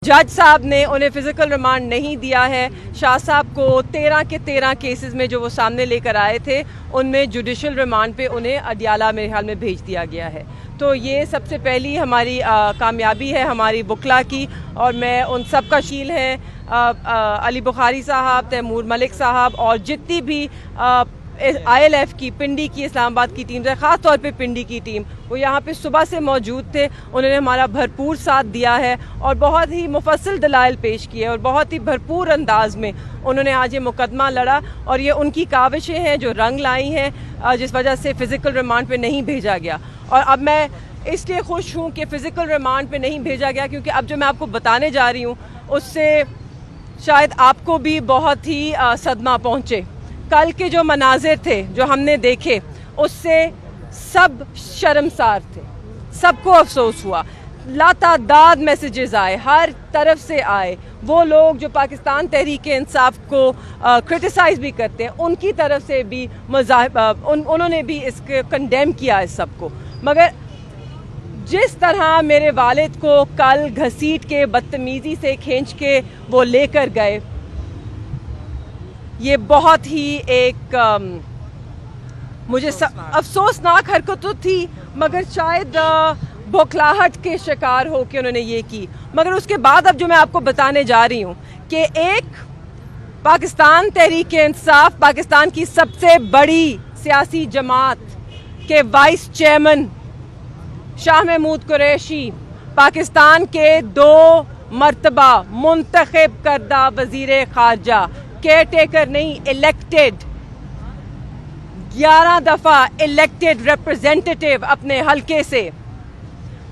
जज साहब ने उन्हें फिजिकल रिमांड नहीं दिया है। शाह साहब को 13 के 13 केसेस में जो वो सामने लेकर आए थे उनमें जुडिशल रिमांड पे उन्हें अडियाला मेरे ख्याल में भेज दिया गया है। तो ये सबसे पहली हमारी कामयाबी है हमारी बुकला की, और मैं उन सब का शील है अली बुखारी साहब, तैमूर मलिक साहब और जितनी भी ILF की पिंडी की इस्लामाबाद की टीम है, ख़ास तौर पे पिंडी की टीम, वो यहाँ पे सुबह से मौजूद थे। उन्होंने हमारा भरपूर साथ दिया है और बहुत ही मुफस्सिल दलाइल पेश किए और बहुत ही भरपूर अंदाज में उन्होंने आज ये मुकदमा लड़ा। और ये उनकी काविशें हैं जो रंग लाई हैं, जिस वजह से फ़िज़िकल रिमांड पे नहीं भेजा गया। और अब मैं इसलिए खुश हूँ कि फ़िज़िकल रिमांड पे नहीं भेजा गया क्योंकि अब जो मैं आपको बताने जा रही हूँ उससे शायद आपको भी बहुत ही सदमा पहुँचे। कल के जो मनाजिर थे जो हमने देखे उससे सब शर्मसार थे, सबको अफसोस हुआ। लातादाद मैसेजेस आए, हर तरफ से आए। वो लोग जो पाकिस्तान तहरीक इंसाफ को क्रिटिसाइज़ भी करते हैं उनकी तरफ से भी उन्होंने भी इसके कंडेम किया इस सबको। मगर जिस तरह मेरे वालिद को कल घसीट के बदतमीज़ी से खींच के वो लेकर गए, ये बहुत ही एक मुझे अफसोसनाक हरकत तो थी, मगर शायद बौखलाहट के शिकार हो के उन्होंने ये की। मगर उसके बाद अब जो मैं आपको बताने जा रही हूँ कि एक पाकिस्तान तहरीक इंसाफ, पाकिस्तान की सबसे बड़ी सियासी जमात के वाइस चेयरमैन शाह महमूद कुरैशी, पाकिस्तान के 2 मरतबा मुंतखब करदा वज़ीर ख़ारजा, केयर टेकर नहीं, इलेक्टेड, 11 दफ़ा इलेक्टेड रिप्रेजेंटेटिव अपने हलके से,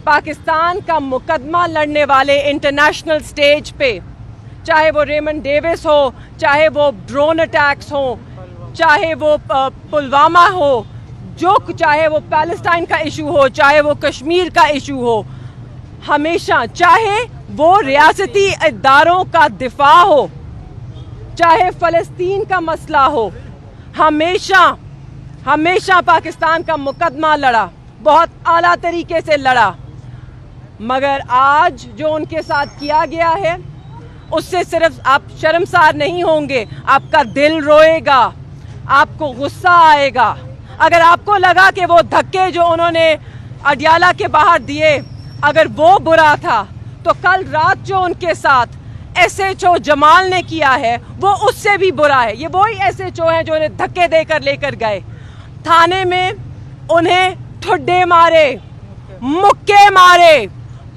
पाकिस्तान का मुकदमा लड़ने वाले इंटरनेशनल स्टेज पे, चाहे वो रेमंड डेविस हो, चाहे वो ड्रोन अटैक्स हो, चाहे वो पुलवामा हो, चाहे वो पैलेस्टाइन का इशू हो, चाहे वो कश्मीर का इशू हो, हमेशा, चाहे वो रियासती इदारों का दिफा हो, चाहे फ़लस्तीन का मसला हो, हमेशा पाकिस्तान का मुकदमा लड़ा, बहुत आला तरीके से लड़ा। मगर आज जो उनके साथ किया गया है उससे सिर्फ आप शर्मसार नहीं होंगे, आपका दिल रोएगा, आपको गुस्सा आएगा। अगर आपको लगा कि वो धक्के जो उन्होंने अडियाला के बाहर दिए अगर वो बुरा था, तो कल रात जो उनके साथ SHO जमाल ने किया है वो उससे भी बुरा है। ये वही SHO हैं जो उन्हें धक्के देकर लेकर गए, थाने में उन्हें ठुड्डे मारे, मुक्के मारे,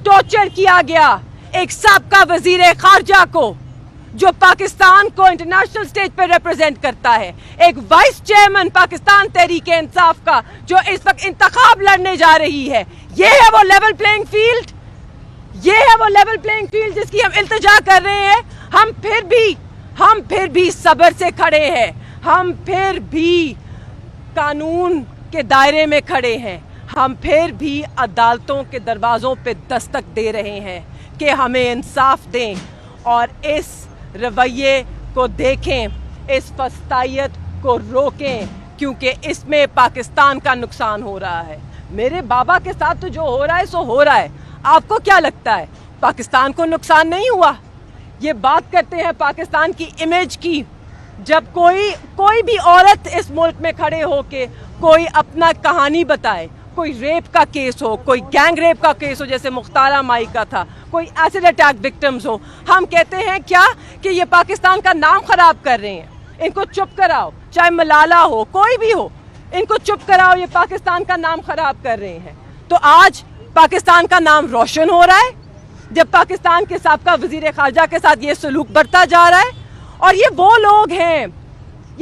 टॉर्चर किया गया। एक साबका वजीर खारजा को जो पाकिस्तान को इंटरनेशनल स्टेज पर रिप्रेजेंट करता है, एक वाइस चेयरमैन पाकिस्तान तहरीक इंसाफ का जो इस वक्त इंतखाब लड़ने जा रही है, ये है वो लेवल प्लेइंग फील्ड, ये है वो लेवल प्लेइंग फील्ड जिसकी हम इल्तिजा कर रहे हैं। हम फिर भी सब्र से खड़े हैं, हम फिर भी कानून के दायरे में खड़े हैं, हम फिर भी अदालतों के दरवाज़ों पे दस्तक दे रहे हैं कि हमें इंसाफ दें और इस रवैये को देखें, इस फस्तायत को रोकें, क्योंकि इसमें पाकिस्तान का नुकसान हो रहा है। मेरे बाबा के साथ तो जो हो रहा है सो हो रहा है। आपको क्या लगता है पाकिस्तान को नुकसान नहीं हुआ? ये बात करते हैं पाकिस्तान की इमेज की, जब कोई भी औरत इस मुल्क में खड़े होके कोई अपना कहानी बताए, कोई रेप का केस हो, कोई गैंग रेप का केस हो जैसे मुख्तारा माई का था, कोई एसिड अटैक विक्टिम्स हो, हम कहते हैं क्या कि ये पाकिस्तान का नाम खराब कर रहे हैं, इनको चुप कराओ। चाहे मलाला हो, कोई भी हो, इनको चुप कराओ, ये पाकिस्तान का नाम खराब कर रहे हैं। तो आज पाकिस्तान का नाम रोशन हो रहा है जब पाकिस्तान के साबका वजीर खारजा के साथ ये सलूक बढ़ता जा रहा है। और ये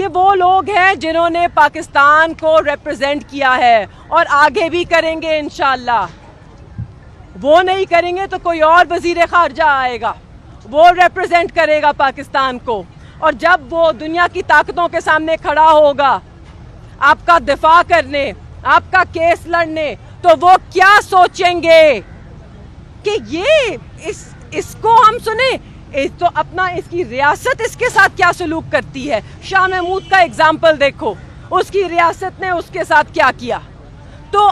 वो लोग हैं जिन्होंने पाकिस्तान को रिप्रेजेंट किया है और आगे भी करेंगे इंशाअल्लाह। वो नहीं करेंगे तो कोई और वजीर खारजा आएगा, वो रिप्रेजेंट करेगा पाकिस्तान को। और जब वो दुनिया की ताकतों के सामने खड़ा होगा आपका दिफा करने, आपका केस लड़ने, तो वो क्या सोचेंगे कि ये इसको हम सुने, तो अपना इसकी रियासत इसके साथ क्या सलूक करती है। शाह महमूद का एग्जाम्पल देखो, उसकी रियासत ने उसके साथ क्या किया। तो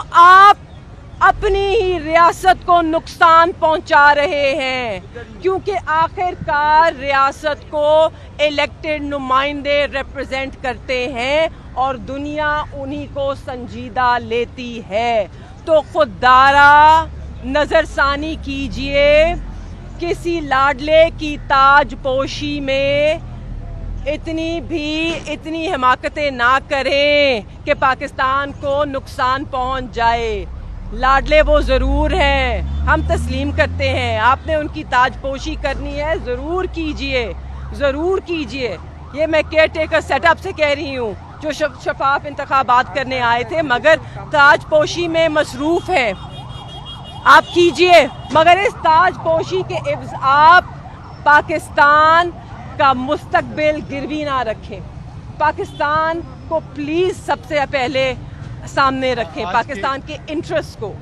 अपनी ही रियासत को नुकसान पहुंचा रहे हैं, क्योंकि आखिरकार रियासत को इलेक्टेड नुमाइंदे रिप्रेजेंट करते हैं और दुनिया उन्हीं को संजीदा लेती है। तो खुदारा नजरसानी कीजिए, किसी लाडले की ताजपोशी में इतनी हिमाकतें ना करें कि पाकिस्तान को नुकसान पहुंच जाए। लाडले वो ज़रूर हैं, हम तस्लीम करते हैं। आपने उनकी ताजपोशी करनी है, ज़रूर कीजिए, ज़रूर कीजिए। ये मैं केयर टेकर सेटअप से कह रही हूँ, जो शफाफ इंतखाबात करने आए थे, मगर ताजपोशी में मसरूफ़ हैं। आप कीजिए, मगर इस ताजपोशी के इव्ज़ आप पाकिस्तान का मुस्तकबिल गिरवी ना रखें। पाकिस्तान को प्लीज़ सबसे पहले सामने रखें, पाकिस्तान के इंटरेस्ट को।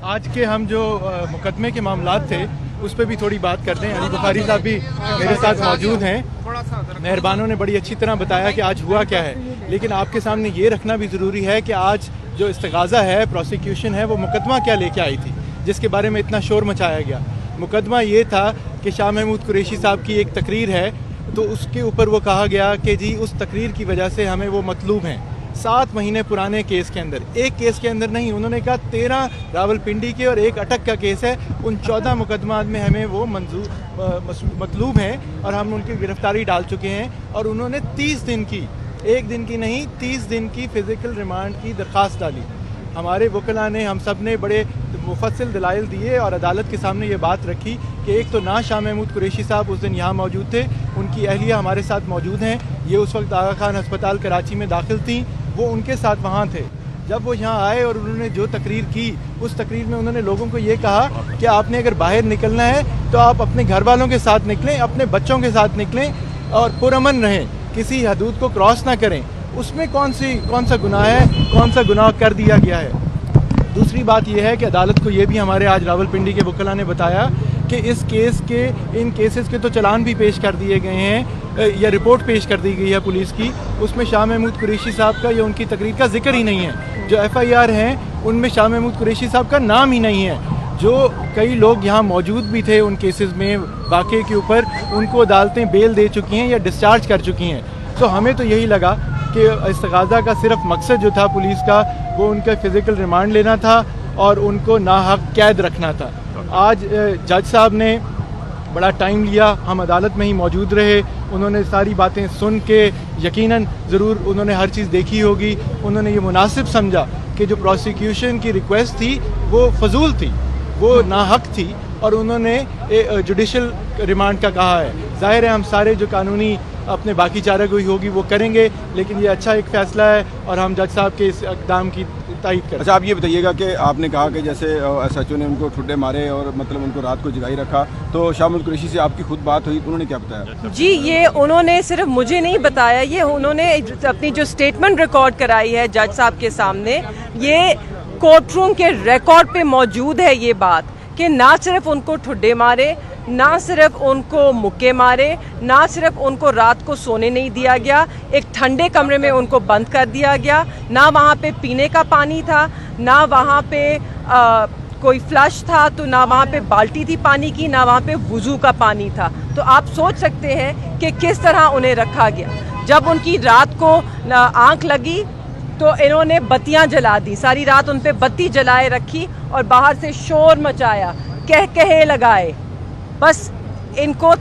आज के हम जो मुकदमे के मामलात थे उस पर भी थोड़ी बात करते हैं। अली बुखारी साहब भी मेरे साथ मौजूद हैं। मेहरबानों ने बड़ी अच्छी तरह बताया कि आज हुआ क्या है, लेकिन आपके सामने ये रखना भी ज़रूरी है कि आज जो इस्तग़ाज़ा है, प्रोसिक्यूशन है, वो मुकदमा क्या लेके आई थी जिसके बारे में इतना शोर मचाया गया। मुकदमा ये था कि शाह महमूद कुरैशी साहब की एक तकरीर है, तो उसके ऊपर वो कहा गया कि जी उस तकरीर की वजह से हमें वो मतलूब हैं। 7 महीने पुराने केस के अंदर, एक केस के अंदर नहीं, उन्होंने कहा 13 रावलपिंडी के और एक अटक का केस है, उन 14 मुकदमात में हमें वो मतलूब हैं और हम उनकी गिरफ्तारी डाल चुके हैं। और उन्होंने 30 दिन की, एक दिन की नहीं, 30 दिन की फ़िज़िकल रिमांड की दरख्वास्त डाली। हमारे वकला ने, हम सब ने बड़े मुफस्सिल दलाइल दिए और अदालत के सामने ये बात रखी कि एक तो ना शाह महमूद कुरैशी साहब उस दिन यहाँ मौजूद थे, उनकी अहलिया हमारे साथ मौजूद हैं, ये उस वक्त आगा खान अस्पताल कराची में दाखिल थी, वो उनके साथ वहाँ थे। जब वो यहाँ आए और उन्होंने जो तकरीर की, उस तकरीर में उन्होंने लोगों को ये कहा कि आपने अगर बाहर निकलना है तो आप अपने घर वालों के साथ निकलें, अपने बच्चों के साथ निकलें और पुरअमन रहें, किसी हदूद को क्रॉस ना करें। उसमें कौन सा गुनाह है, कौन सा गुनाह कर दिया गया है। दूसरी बात यह है कि अदालत को ये भी हमारे आज रावलपिंडी के वकला ने बताया कि इस केस के, इन केसेस के तो चलान भी पेश कर दिए गए हैं या रिपोर्ट पेश कर दी गई है पुलिस की, उसमें शाह महमूद कुरैशी साहब का या उनकी तकरीर का जिक्र ही नहीं है। जो FIR हैं उनमें शाह महमूद कुरैशी साहब का नाम ही नहीं है। जो कई लोग यहाँ मौजूद भी थे उन केसेस में वाक़े के ऊपर, उनको अदालतें बेल दे चुकी हैं या डिस्चार्ज कर चुकी हैं। तो हमें तो यही लगा कि इस्तग़ाज़ा का सिर्फ मकसद जो था पुलिस का, वो उनका फ़िज़िकल रिमांड लेना था और उनको नाहक कैद रखना था। आज जज साहब ने बड़ा टाइम लिया, हम अदालत में ही मौजूद रहे, उन्होंने सारी बातें सुन के, यकीनन ज़रूर उन्होंने हर चीज़ देखी होगी, उन्होंने ये मुनासिब समझा कि जो प्रोसिक्यूशन की रिक्वेस्ट थी वो फजूल थी, वो नाहक थी और उन्होंने जुडिशल रिमांड का कहा है। ज़ाहिर है हम सारे जो कानूनी अपने बाकी चारागोई होगी वो करेंगे, लेकिन ये अच्छा एक फ़ैसला है और हम जज साहब के इस इक़दाम की तायीद करें। अच्छा, आप ये बताइएगा कि आपने कहा कि जैसे SHO ने उनको ठुड्डे मारे और मतलब उनको रात को जगाई रखा, तो शाह महमूद कुरैशी से आपकी खुद बात हुई, उन्होंने क्या बताया? जी, ये उन्होंने सिर्फ मुझे नहीं बताया, ये उन्होंने अपनी जो स्टेटमेंट रिकॉर्ड कराई है जज साहब के सामने, ये कोर्ट रूम के रिकॉर्ड पे मौजूद है ये बात कि ना सिर्फ उनको ठुड्डे मारे, ना सिर्फ उनको मुक्के मारे, ना सिर्फ उनको रात को सोने नहीं दिया गया, एक ठंडे कमरे में उनको बंद कर दिया गया, ना वहाँ पे पीने का पानी था, ना वहाँ पे कोई फ्लश था, तो ना वहाँ पे बाल्टी थी पानी की, ना वहाँ पे वुज़ू का पानी था। तो आप सोच सकते हैं कि किस तरह उन्हें रखा गया। जब उनकी रात को आँख लगी तो इन्होंने बत्तियां जला दी, सारी रात उन पे बत्ती जलाए रखी और बाहर से शोर मचाया, कह लगाए, बस इनको